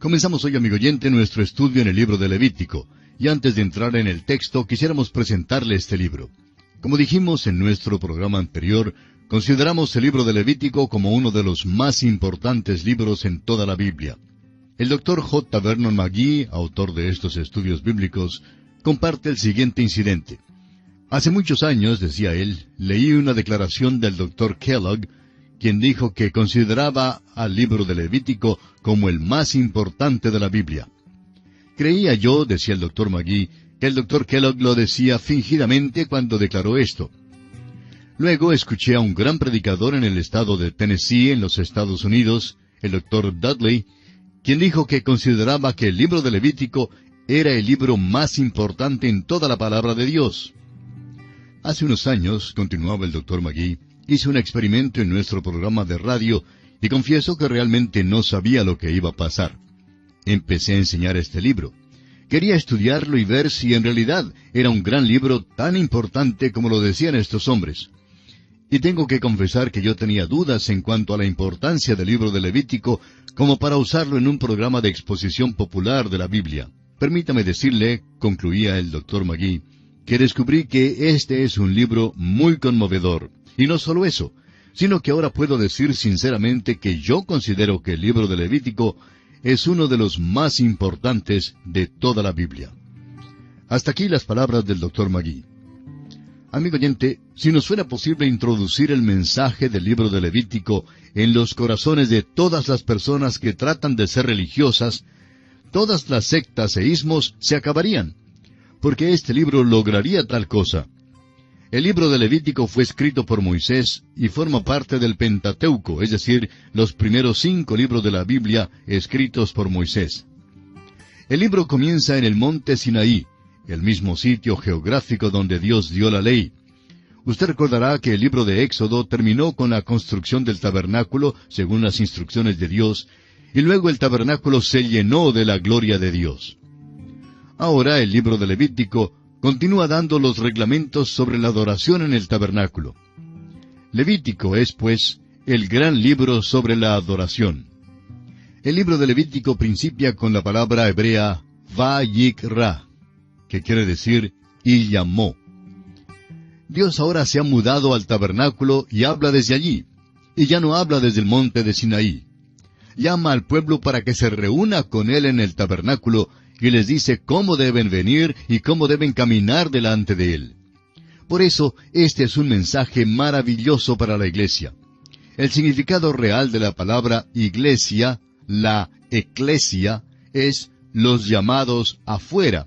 Comenzamos hoy, amigo oyente, nuestro estudio en el libro de Levítico. Y antes de entrar en el texto, quisiéramos presentarle este libro. Como dijimos en nuestro programa anterior, consideramos el libro de Levítico como uno de los más importantes libros en toda la Biblia. El Dr. J. Vernon McGee, autor de estos estudios bíblicos, comparte el siguiente incidente. Hace muchos años, decía él, leí una declaración del Dr. Kellogg, quien dijo que consideraba al libro de Levítico como el más importante de la Biblia. Creía yo, decía el Dr. McGee, que el Dr. Kellogg lo decía fingidamente cuando declaró esto. Luego escuché a un gran predicador en el estado de Tennessee, en los Estados Unidos, el Dr. Dudley, quien dijo que consideraba que el libro de Levítico era el libro más importante en toda la palabra de Dios. Hace unos años, continuaba el Dr. McGee, hice un experimento en nuestro programa de radio y confieso que realmente no sabía lo que iba a pasar. Empecé a enseñar este libro. Quería estudiarlo y ver si en realidad era un gran libro tan importante como lo decían estos hombres. Y tengo que confesar que yo tenía dudas en cuanto a la importancia del libro de Levítico como para usarlo en un programa de exposición popular de la Biblia. Permítame decirle, concluía el Dr. McGee, que descubrí que este es un libro muy conmovedor. Y no solo eso, sino que ahora puedo decir sinceramente que yo considero que el libro de Levítico es uno de los más importantes de toda la Biblia. Hasta aquí las palabras del Dr. McGee. Amigo oyente, si nos fuera posible introducir el mensaje del libro de Levítico en los corazones de todas las personas que tratan de ser religiosas, todas las sectas e ismos se acabarían, porque este libro lograría tal cosa. El libro de Levítico fue escrito por Moisés y forma parte del Pentateuco, es decir, los primeros 5 libros de la Biblia escritos por Moisés. El libro comienza en el monte Sinaí, el mismo sitio geográfico donde Dios dio la ley. Usted recordará que el libro de Éxodo terminó con la construcción del tabernáculo, según las instrucciones de Dios, y luego el tabernáculo se llenó de la gloria de Dios. Ahora el libro de Levítico continúa dando los reglamentos sobre la adoración en el tabernáculo. Levítico es, pues, el gran libro sobre la adoración. El libro de Levítico principia con la palabra hebrea Vayikra, que quiere decir, y llamó. Dios ahora se ha mudado al tabernáculo y habla desde allí, y ya no habla desde el monte de Sinaí. Llama al pueblo para que se reúna con él en el tabernáculo, y les dice cómo deben venir y cómo deben caminar delante de él. Por eso, este es un mensaje maravilloso para la iglesia. El significado real de la palabra iglesia, la eclesia, es los llamados afuera.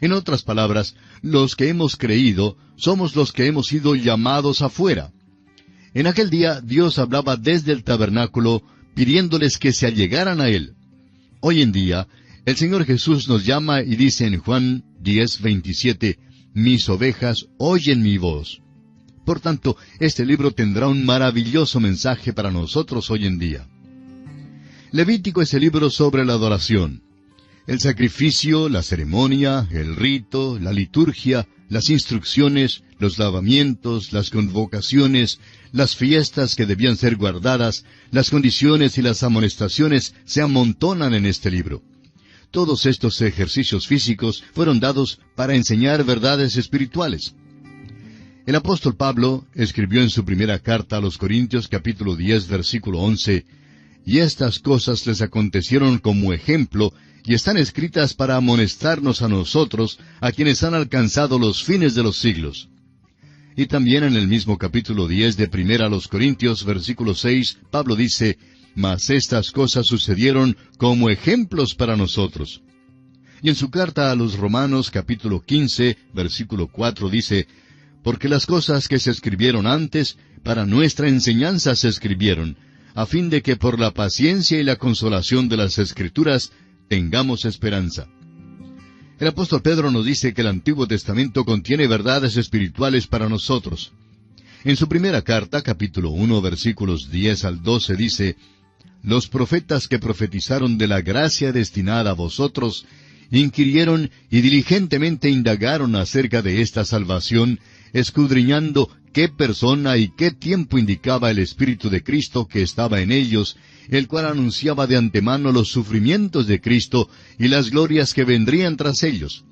En otras palabras, los que hemos creído somos los que hemos sido llamados afuera. En aquel día Dios hablaba desde el tabernáculo, pidiéndoles que se allegaran a él. Hoy en día, el Señor Jesús nos llama y dice en Juan 10:27, «Mis ovejas oyen mi voz». Por tanto, este libro tendrá un maravilloso mensaje para nosotros hoy en día. Levítico es el libro sobre la adoración. El sacrificio, la ceremonia, el rito, la liturgia, las instrucciones, los lavamientos, las convocaciones, las fiestas que debían ser guardadas, las condiciones y las amonestaciones se amontonan en este libro. Todos estos ejercicios físicos fueron dados para enseñar verdades espirituales. El apóstol Pablo escribió en su primera carta a los Corintios capítulo 10 versículo 11, «Y estas cosas les acontecieron como ejemplo, y están escritas para amonestarnos a nosotros, a quienes han alcanzado los fines de los siglos». Y también en el mismo capítulo 10 de Primera a los Corintios versículo 6, Pablo dice, «Mas estas cosas sucedieron como ejemplos para nosotros». Y en su carta a los Romanos capítulo 15, versículo 4 dice, «Porque las cosas que se escribieron antes, para nuestra enseñanza se escribieron, a fin de que por la paciencia y la consolación de las Escrituras tengamos esperanza». El apóstol Pedro nos dice que el Antiguo Testamento contiene verdades espirituales para nosotros. En su primera carta, capítulo 1, versículos 10 al 12, dice, «Los profetas que profetizaron de la gracia destinada a vosotros, inquirieron y diligentemente indagaron acerca de esta salvación, escudriñando qué persona y qué tiempo indicaba el Espíritu de Cristo que estaba en ellos, el cual anunciaba de antemano los sufrimientos de Cristo y las glorias que vendrían tras ellos.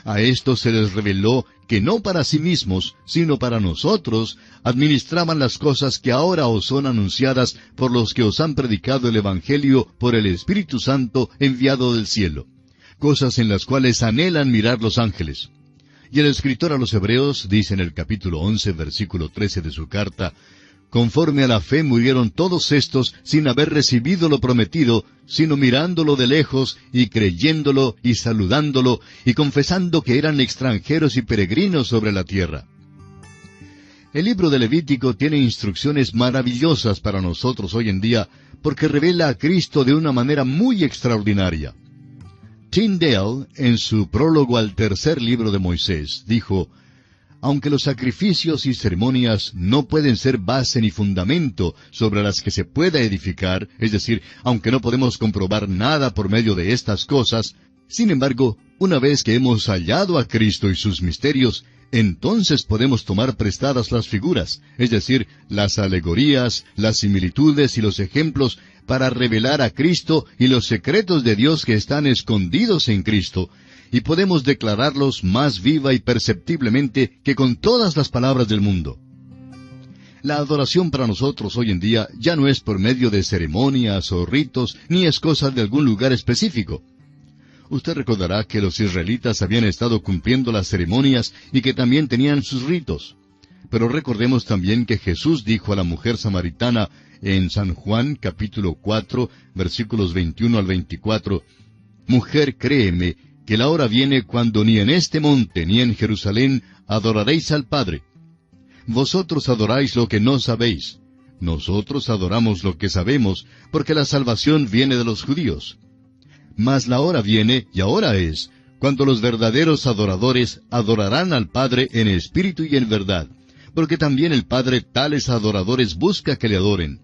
A estos se les reveló que no para sí mismos, sino para nosotros, administraban las cosas que ahora os son anunciadas por los que os han predicado el Evangelio por el Espíritu Santo enviado del cielo, cosas en las cuales anhelan mirar los ángeles. Y el escritor a los Hebreos dice en el capítulo 11, versículo 13 de su carta: conforme a la fe murieron todos estos sin haber recibido lo prometido, sino mirándolo de lejos, y creyéndolo, y saludándolo, y confesando que eran extranjeros y peregrinos sobre la tierra. El libro de Levítico tiene instrucciones maravillosas para nosotros hoy en día, porque revela a Cristo de una manera muy extraordinaria. Tyndale, en su prólogo al tercer libro de Moisés, dijo: aunque los sacrificios y ceremonias no pueden ser base ni fundamento sobre las que se pueda edificar, es decir, aunque no podemos comprobar nada por medio de estas cosas, sin embargo, una vez que hemos hallado a Cristo y sus misterios, entonces podemos tomar prestadas las figuras, es decir, las alegorías, las similitudes y los ejemplos, para revelar a Cristo y los secretos de Dios que están escondidos en Cristo, y podemos declararlos más viva y perceptiblemente que con todas las palabras del mundo. La adoración para nosotros hoy en día ya no es por medio de ceremonias o ritos, ni es cosa de algún lugar específico. Usted recordará que los israelitas habían estado cumpliendo las ceremonias y que también tenían sus ritos. Pero recordemos también que Jesús dijo a la mujer samaritana en San Juan capítulo 4, versículos 21 al 24, «Mujer, créeme, que la hora viene cuando ni en este monte ni en Jerusalén adoraréis al Padre. Vosotros adoráis lo que no sabéis. Nosotros adoramos lo que sabemos, porque la salvación viene de los judíos. Mas la hora viene, y ahora es, cuando los verdaderos adoradores adorarán al Padre en espíritu y en verdad, porque también el Padre tales adoradores busca que le adoren.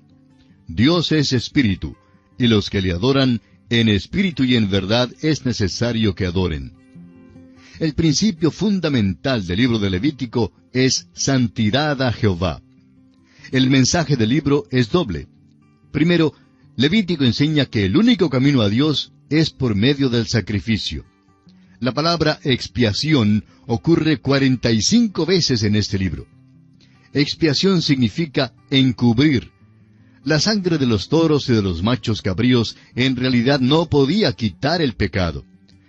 Dios es espíritu, y los que le adoran en espíritu y en verdad es necesario que adoren». El principio fundamental del libro de Levítico es santidad a Jehová. El mensaje del libro es doble. Primero, Levítico enseña que el único camino a Dios es por medio del sacrificio. La palabra expiación ocurre 45 veces en este libro. Expiación significa encubrir. La sangre de los toros y de los machos cabríos en realidad no podía quitar el pecado,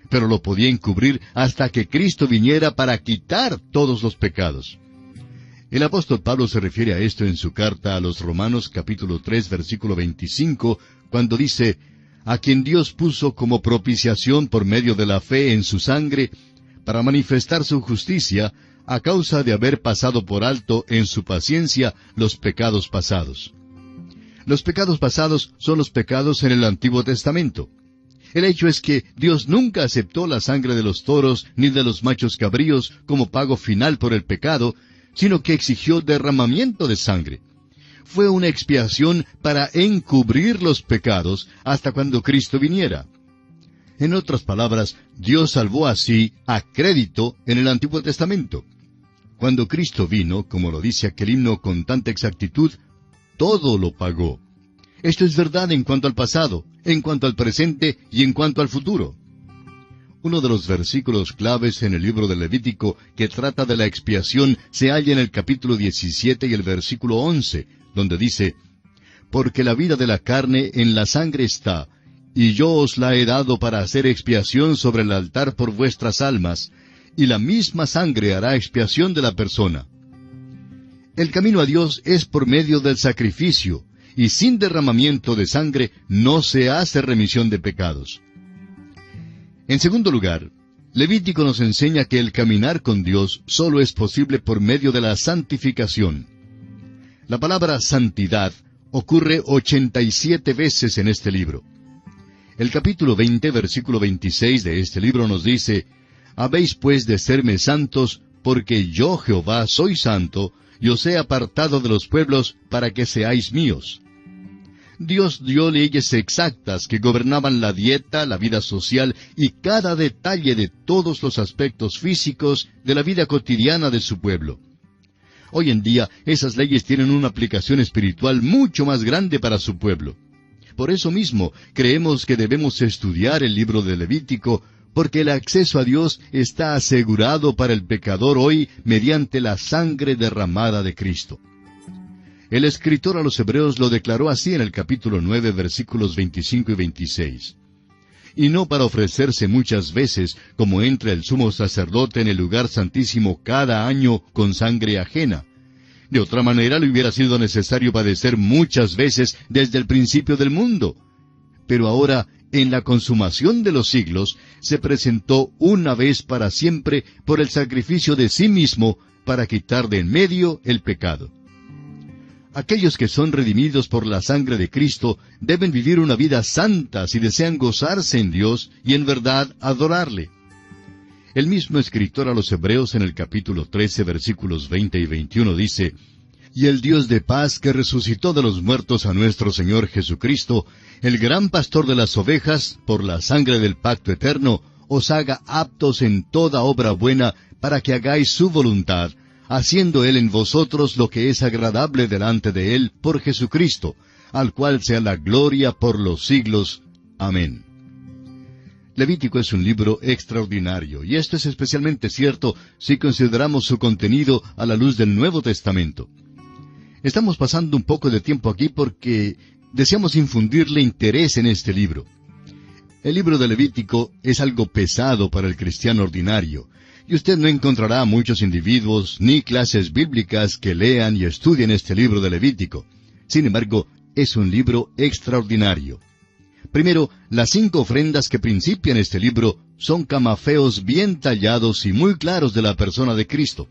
pero lo podía encubrir hasta que Cristo viniera para quitar todos los pecados. El apóstol Pablo se refiere a esto en su carta a los Romanos capítulo 3 versículo 25, cuando dice: «A quien Dios puso como propiciación por medio de la fe en su sangre, para manifestar su justicia, a causa de haber pasado por alto en su paciencia los pecados pasados». Los pecados pasados son los pecados en el Antiguo Testamento. El hecho es que Dios nunca aceptó la sangre de los toros ni de los machos cabríos como pago final por el pecado, sino que exigió derramamiento de sangre. Fue una expiación para encubrir los pecados hasta cuando Cristo viniera. En otras palabras, Dios salvó así a crédito en el Antiguo Testamento. Cuando Cristo vino, como lo dice aquel himno con tanta exactitud, todo lo pagó. Esto es verdad en cuanto al pasado, en cuanto al presente y en cuanto al futuro. Uno de los versículos claves en el libro de Levítico que trata de la expiación se halla en el capítulo 17 y el versículo 11, donde dice: «Porque la vida de la carne en la sangre está, y yo os la he dado para hacer expiación sobre el altar por vuestras almas, y la misma sangre hará expiación de la persona». El camino a Dios es por medio del sacrificio, y sin derramamiento de sangre no se hace remisión de pecados. En segundo lugar, Levítico nos enseña que el caminar con Dios solo es posible por medio de la santificación. La palabra santidad ocurre 87 veces en este libro. El capítulo 20, versículo 26 de este libro nos dice: «Habéis pues de serme santos, porque yo Jehová soy santo, y os he apartado de los pueblos para que seáis míos». Dios dio leyes exactas que gobernaban la dieta, la vida social y cada detalle de todos los aspectos físicos de la vida cotidiana de su pueblo. Hoy en día, esas leyes tienen una aplicación espiritual mucho más grande para su pueblo. Por eso mismo, creemos que debemos estudiar el libro de Levítico, porque el acceso a Dios está asegurado para el pecador hoy mediante la sangre derramada de Cristo. El escritor a los Hebreos lo declaró así en el capítulo 9, versículos 25 y 26. Y no para ofrecerse muchas veces, como entra el sumo sacerdote en el lugar santísimo cada año con sangre ajena. De otra manera le hubiera sido necesario padecer muchas veces desde el principio del mundo. Pero ahora, en la consumación de los siglos, se presentó una vez para siempre por el sacrificio de sí mismo para quitar de en medio el pecado. Aquellos que son redimidos por la sangre de Cristo deben vivir una vida santa si desean gozarse en Dios y en verdad adorarle. El mismo escritor a los Hebreos en el capítulo 13, versículos 20 y 21 dice: Y el Dios de paz que resucitó de los muertos a nuestro Señor Jesucristo, el gran pastor de las ovejas, por la sangre del pacto eterno, os haga aptos en toda obra buena para que hagáis su voluntad, haciendo Él en vosotros lo que es agradable delante de Él por Jesucristo, al cual sea la gloria por los siglos. Amén. Levítico es un libro extraordinario, y esto es especialmente cierto si consideramos su contenido a la luz del Nuevo Testamento. Estamos pasando un poco de tiempo aquí porque deseamos infundirle interés en este libro. El libro de Levítico es algo pesado para el cristiano ordinario, y usted no encontrará muchos individuos ni clases bíblicas que lean y estudien este libro de Levítico. Sin embargo, es un libro extraordinario. Primero, las 5 ofrendas que principian este libro son camafeos bien tallados y muy claros de la persona de Cristo.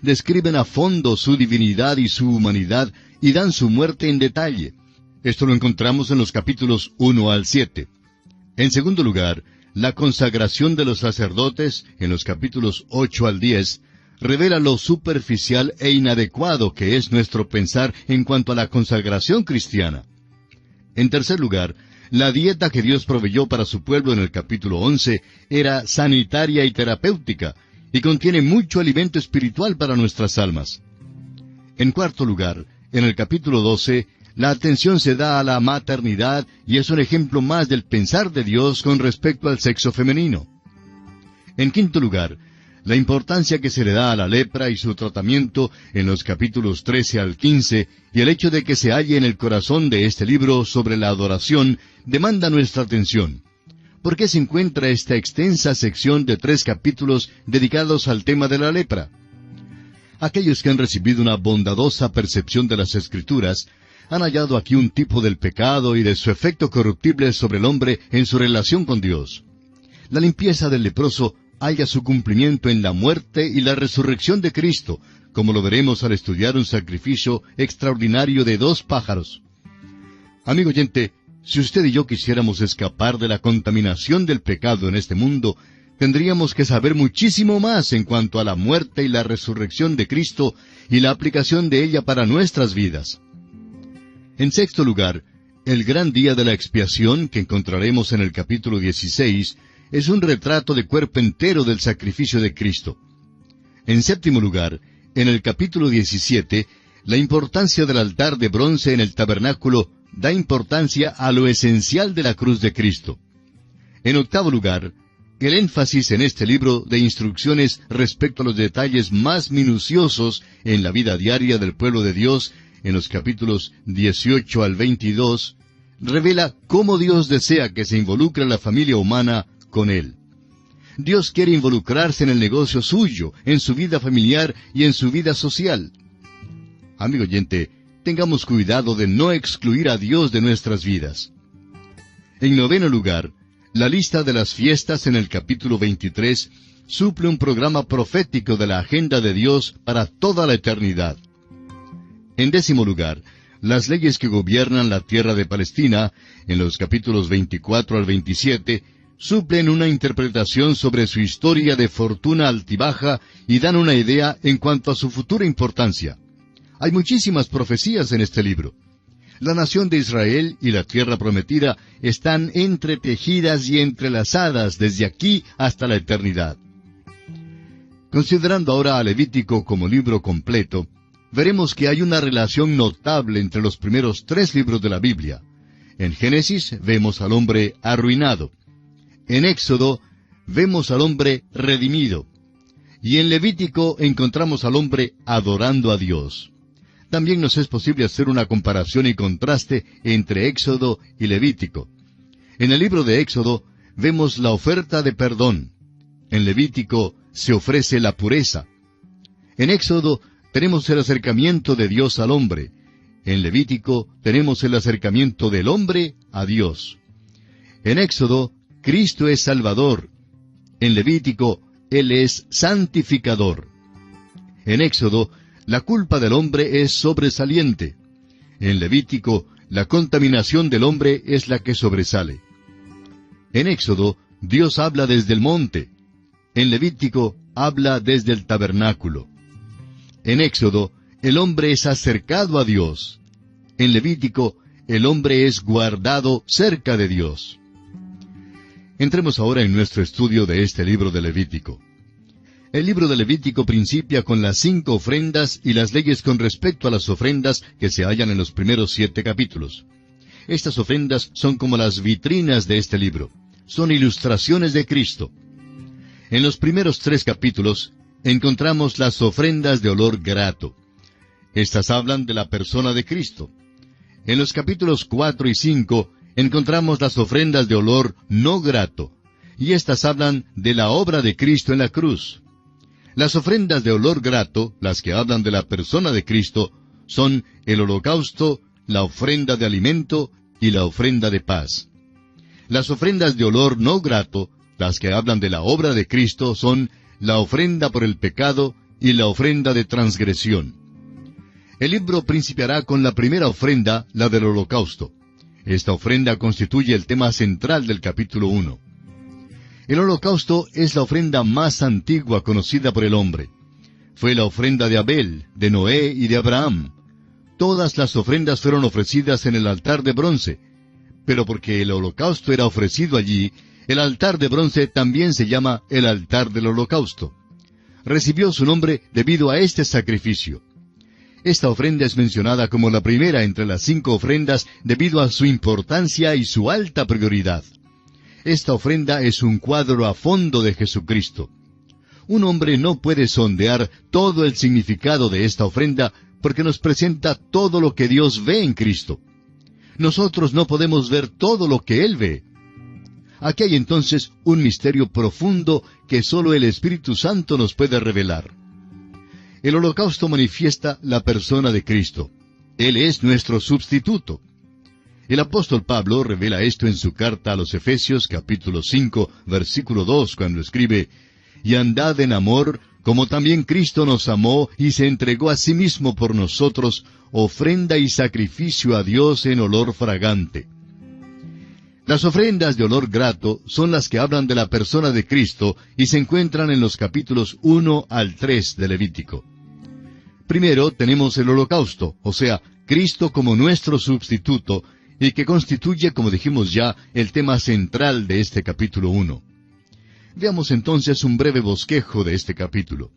Describen a fondo su divinidad y su humanidad y dan su muerte en detalle. Esto lo encontramos en los capítulos 1 al 7. En segundo lugar, la consagración de los sacerdotes, en los capítulos 8 al 10, revela lo superficial e inadecuado que es nuestro pensar en cuanto a la consagración cristiana. En tercer lugar, la dieta que Dios proveyó para su pueblo en el capítulo 11 era sanitaria y terapéutica, y contiene mucho alimento espiritual para nuestras almas. En cuarto lugar, en el capítulo 12, la atención se da a la maternidad y es un ejemplo más del pensar de Dios con respecto al sexo femenino. En quinto lugar, la importancia que se le da a la lepra y su tratamiento en los capítulos 13 al 15 y el hecho de que se halle en el corazón de este libro sobre la adoración demanda nuestra atención. ¿Por qué se encuentra esta extensa sección de 3 capítulos dedicados al tema de la lepra? Aquellos que han recibido una bondadosa percepción de las Escrituras han hallado aquí un tipo del pecado y de su efecto corruptible sobre el hombre en su relación con Dios. La limpieza del leproso halla su cumplimiento en la muerte y la resurrección de Cristo, como lo veremos al estudiar un sacrificio extraordinario de 2 pájaros. Amigo oyente, si usted y yo quisiéramos escapar de la contaminación del pecado en este mundo, tendríamos que saber muchísimo más en cuanto a la muerte y la resurrección de Cristo y la aplicación de ella para nuestras vidas. En sexto lugar, el gran día de la expiación que encontraremos en el capítulo 16 es un retrato de cuerpo entero del sacrificio de Cristo. En séptimo lugar, en el capítulo 17, la importancia del altar de bronce en el tabernáculo da importancia a lo esencial de la cruz de Cristo. En octavo lugar, el énfasis en este libro de instrucciones respecto a los detalles más minuciosos en la vida diaria del pueblo de Dios, en los capítulos 18 al 22, revela cómo Dios desea que se involucre la familia humana con Él. Dios quiere involucrarse en el negocio suyo, en su vida familiar y en su vida social. Amigo oyente, tengamos cuidado de no excluir a Dios de nuestras vidas. En noveno lugar, la lista de las fiestas en el capítulo 23 suple un programa profético de la agenda de Dios para toda la eternidad. En décimo lugar, las leyes que gobiernan la tierra de Palestina, en los capítulos 24 al 27, suplen una interpretación sobre su historia de fortuna altibaja y dan una idea en cuanto a su futura importancia. Hay muchísimas profecías en este libro. La nación de Israel y la tierra prometida están entretejidas y entrelazadas desde aquí hasta la eternidad. Considerando ahora a Levítico como libro completo, veremos que hay una relación notable entre los primeros 3 libros de la Biblia. En Génesis vemos al hombre arruinado. En Éxodo vemos al hombre redimido. Y en Levítico encontramos al hombre adorando a Dios. También nos es posible hacer una comparación y contraste entre Éxodo y Levítico. En el libro de Éxodo vemos la oferta de perdón. En Levítico se ofrece la pureza. En Éxodo tenemos el acercamiento de Dios al hombre. En Levítico tenemos el acercamiento del hombre a Dios. En Éxodo, Cristo es Salvador. En Levítico, Él es santificador. En Éxodo, la culpa del hombre es sobresaliente. En Levítico, la contaminación del hombre es la que sobresale. En Éxodo, Dios habla desde el monte. En Levítico, habla desde el tabernáculo. En Éxodo, el hombre es acercado a Dios. En Levítico, el hombre es guardado cerca de Dios. Entremos ahora en nuestro estudio de este libro de Levítico. El libro de Levítico principia con las 5 ofrendas y las leyes con respecto a las ofrendas que se hallan en los primeros 7 capítulos. Estas ofrendas son como las vitrinas de este libro. Son ilustraciones de Cristo. En los primeros 3 capítulos encontramos las ofrendas de olor grato. Estas hablan de la persona de Cristo. En los capítulos 4 y 5 encontramos las ofrendas de olor no grato, y estas hablan de la obra de Cristo en la cruz. Las ofrendas de olor grato, las que hablan de la persona de Cristo, son el holocausto, la ofrenda de alimento y la ofrenda de paz. Las ofrendas de olor no grato, las que hablan de la obra de Cristo, son la ofrenda por el pecado y la ofrenda de transgresión. El libro principiará con la primera ofrenda, la del holocausto. Esta ofrenda constituye el tema central del capítulo 1. El holocausto es la ofrenda más antigua conocida por el hombre. Fue la ofrenda de Abel, de Noé y de Abraham. Todas las ofrendas fueron ofrecidas en el altar de bronce, pero porque el holocausto era ofrecido allí, el altar de bronce también se llama el altar del holocausto. Recibió su nombre debido a este sacrificio. Esta ofrenda es mencionada como la primera entre las 5 ofrendas debido a su importancia y su alta prioridad. Esta ofrenda es un cuadro a fondo de Jesucristo. Un hombre no puede sondear todo el significado de esta ofrenda porque nos presenta todo lo que Dios ve en Cristo. Nosotros no podemos ver todo lo que Él ve. Aquí hay entonces un misterio profundo que solo el Espíritu Santo nos puede revelar. El holocausto manifiesta la persona de Cristo. Él es nuestro sustituto. El apóstol Pablo revela esto en su carta a los Efesios capítulo 5, versículo 2, cuando escribe: «Y andad en amor, como también Cristo nos amó y se entregó a sí mismo por nosotros, ofrenda y sacrificio a Dios en olor fragante». Las ofrendas de olor grato son las que hablan de la persona de Cristo y se encuentran en los capítulos 1 al 3 de Levítico. Primero tenemos el holocausto, o sea, Cristo como nuestro sustituto, y que constituye, como dijimos ya, el tema central de este capítulo 1. Veamos entonces un breve bosquejo de este capítulo.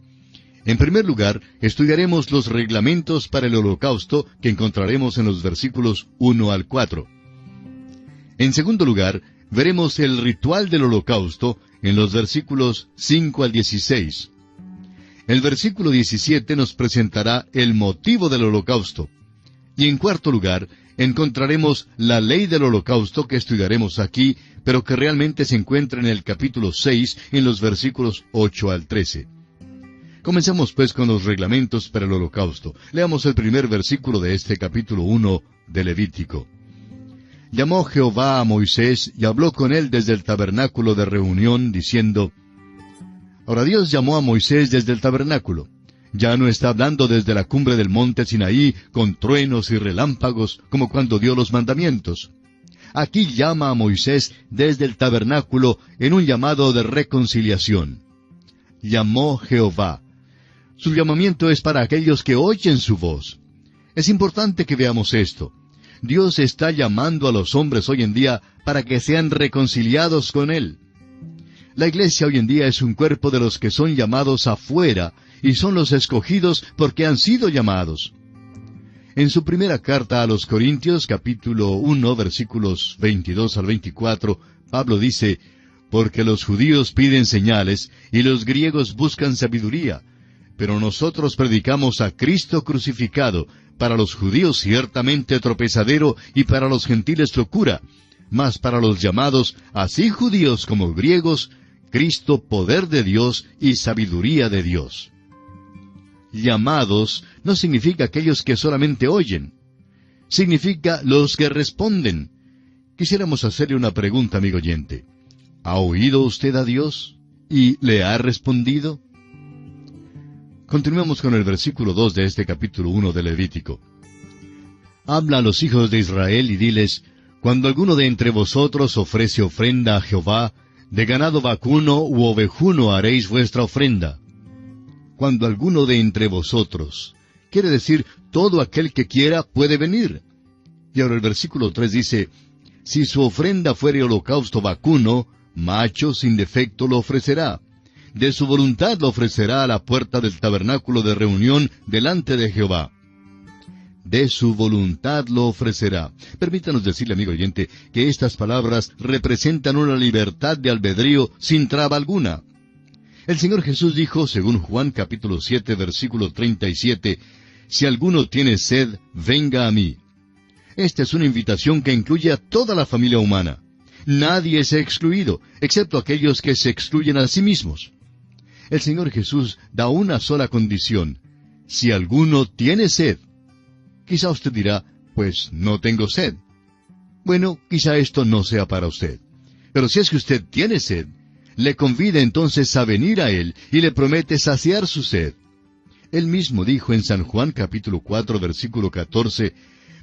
En primer lugar, estudiaremos los reglamentos para el holocausto que encontraremos en los versículos 1 al 4. En segundo lugar, veremos el ritual del holocausto en los versículos 5 al 16. El versículo 17 nos presentará el motivo del holocausto. Y en cuarto lugar, encontraremos la ley del holocausto que estudiaremos aquí, pero que realmente se encuentra en el capítulo 6, en los versículos 8 al 13. Comencemos pues con los reglamentos para el holocausto. Leamos el primer versículo de este capítulo 1 de Levítico. Llamó Jehová a Moisés y habló con él desde el tabernáculo de reunión, diciendo... Ahora Dios llamó a Moisés desde el tabernáculo. Ya no está hablando desde la cumbre del monte Sinaí, con truenos y relámpagos, como cuando dio los mandamientos. Aquí llama a Moisés desde el tabernáculo en un llamado de reconciliación. Llamó Jehová. Su llamamiento es para aquellos que oyen su voz. Es importante que veamos esto. Dios está llamando a los hombres hoy en día para que sean reconciliados con Él. La iglesia hoy en día es un cuerpo de los que son llamados afuera y son los escogidos porque han sido llamados. En su primera carta a los Corintios, capítulo 1, versículos 22 al 24, Pablo dice, «Porque los judíos piden señales, y los griegos buscan sabiduría. Pero nosotros predicamos a Cristo crucificado, para los judíos ciertamente tropezadero, y para los gentiles locura. Mas para los llamados, así judíos como griegos, Cristo poder de Dios y sabiduría de Dios». Llamados no significa aquellos que solamente oyen. Significa los que responden. Quisiéramos hacerle una pregunta, amigo oyente. ¿Ha oído usted a Dios y le ha respondido? Continuemos con el versículo 2 de este capítulo 1 de Levítico. «Habla a los hijos de Israel y diles, cuando alguno de entre vosotros ofrece ofrenda a Jehová, de ganado vacuno u ovejuno haréis vuestra ofrenda. Cuando alguno de entre vosotros, quiere decir, todo aquel que quiera puede venir». Y ahora el versículo 3 dice, «Si su ofrenda fuere holocausto vacuno, macho sin defecto lo ofrecerá. De su voluntad lo ofrecerá a la puerta del tabernáculo de reunión delante de Jehová». De su voluntad lo ofrecerá. Permítanos decirle, amigo oyente, que estas palabras representan una libertad de albedrío sin traba alguna. El Señor Jesús dijo, según Juan capítulo 7, versículo 37, «Si alguno tiene sed, venga a mí». Esta es una invitación que incluye a toda la familia humana. Nadie es excluido, excepto aquellos que se excluyen a sí mismos. El Señor Jesús da una sola condición: si alguno tiene sed. Quizá usted dirá, pues no tengo sed. Bueno, quizá esto no sea para usted. Pero si es que usted tiene sed, le convida entonces a venir a Él y le promete saciar su sed. Él mismo dijo en San Juan capítulo 4, versículo 14,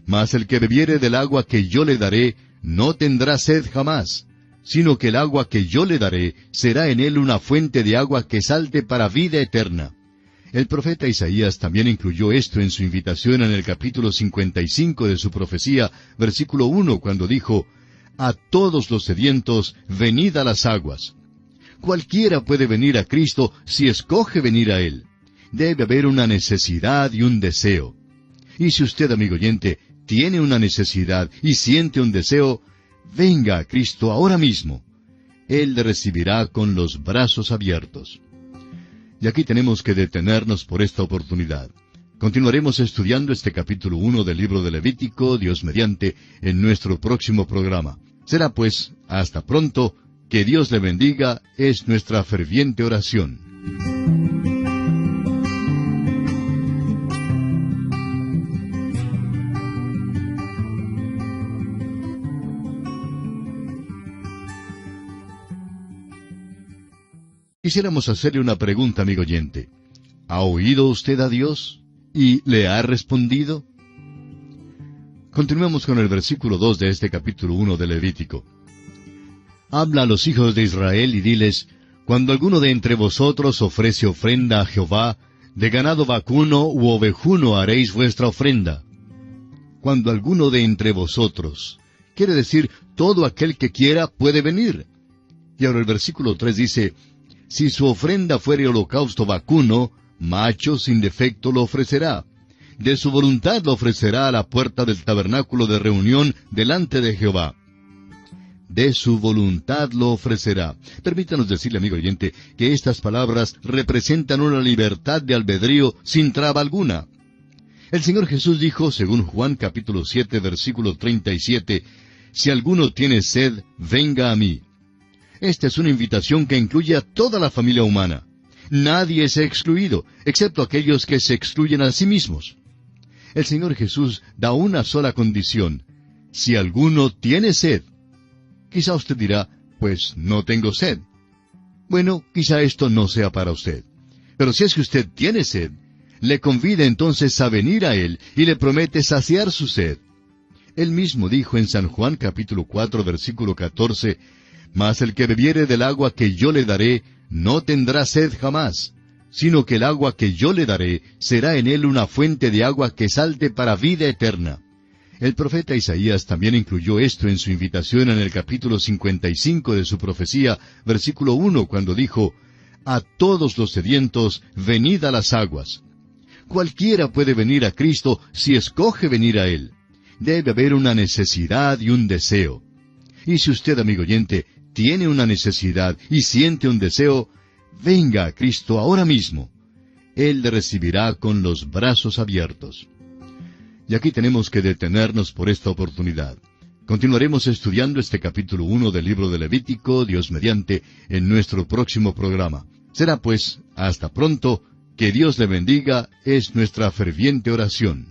«Mas el que bebiere del agua que yo le daré, no tendrá sed jamás, sino que el agua que yo le daré será en él una fuente de agua que salte para vida eterna». El profeta Isaías también incluyó esto en su invitación en el capítulo 55 de su profecía, versículo 1, cuando dijo, «A todos los sedientos, venid a las aguas». Cualquiera puede venir a Cristo si escoge venir a Él. Debe haber una necesidad y un deseo. Y si usted, amigo oyente, tiene una necesidad y siente un deseo, venga a Cristo ahora mismo. Él le recibirá con los brazos abiertos. Y aquí tenemos que detenernos por esta oportunidad. Continuaremos estudiando este capítulo 1 del libro de Levítico, Dios mediante, en nuestro próximo programa. Será pues, hasta pronto, que Dios le bendiga, es nuestra ferviente oración. Quisiéramos hacerle una pregunta, amigo oyente. ¿Ha oído usted a Dios y le ha respondido? Continuemos con el versículo 2 de este capítulo 1 de Levítico. «Habla a los hijos de Israel y diles, cuando alguno de entre vosotros ofrece ofrenda a Jehová, de ganado vacuno u ovejuno haréis vuestra ofrenda. Cuando alguno de entre vosotros, quiere decir, todo aquel que quiera puede venir». Y ahora el versículo 3 dice, «Si su ofrenda fuere holocausto vacuno, macho sin defecto lo ofrecerá. De su voluntad lo ofrecerá a la puerta del tabernáculo de reunión delante de Jehová». De su voluntad lo ofrecerá. Permítanos decirle, amigo oyente, que estas palabras representan una libertad de albedrío sin traba alguna. El Señor Jesús dijo, según Juan capítulo 7, versículo 37, «Si alguno tiene sed, venga a mí». Esta es una invitación que incluye a toda la familia humana. Nadie es excluido, excepto aquellos que se excluyen a sí mismos. El Señor Jesús da una sola condición: si alguno tiene sed. Quizá usted dirá, pues no tengo sed. Bueno, quizá esto no sea para usted. Pero si es que usted tiene sed, le convida entonces a venir a Él y le promete saciar su sed. Él mismo dijo en San Juan capítulo 4, versículo 14, «Mas el que bebiere del agua que yo le daré, no tendrá sed jamás, sino que el agua que yo le daré será en él una fuente de agua que salte para vida eterna». El profeta Isaías también incluyó esto en su invitación en el capítulo 55 de su profecía, versículo 1, cuando dijo, a todos los sedientos, venid a las aguas. Cualquiera puede venir a Cristo si escoge venir a Él. Debe haber una necesidad y un deseo. Y si usted, amigo oyente, tiene una necesidad y siente un deseo, venga a Cristo ahora mismo. Él le recibirá con los brazos abiertos. Y aquí tenemos que detenernos por esta oportunidad. Continuaremos estudiando este capítulo 1 del libro de Levítico, Dios mediante, en nuestro próximo programa. Será pues, hasta pronto, que Dios le bendiga, es nuestra ferviente oración.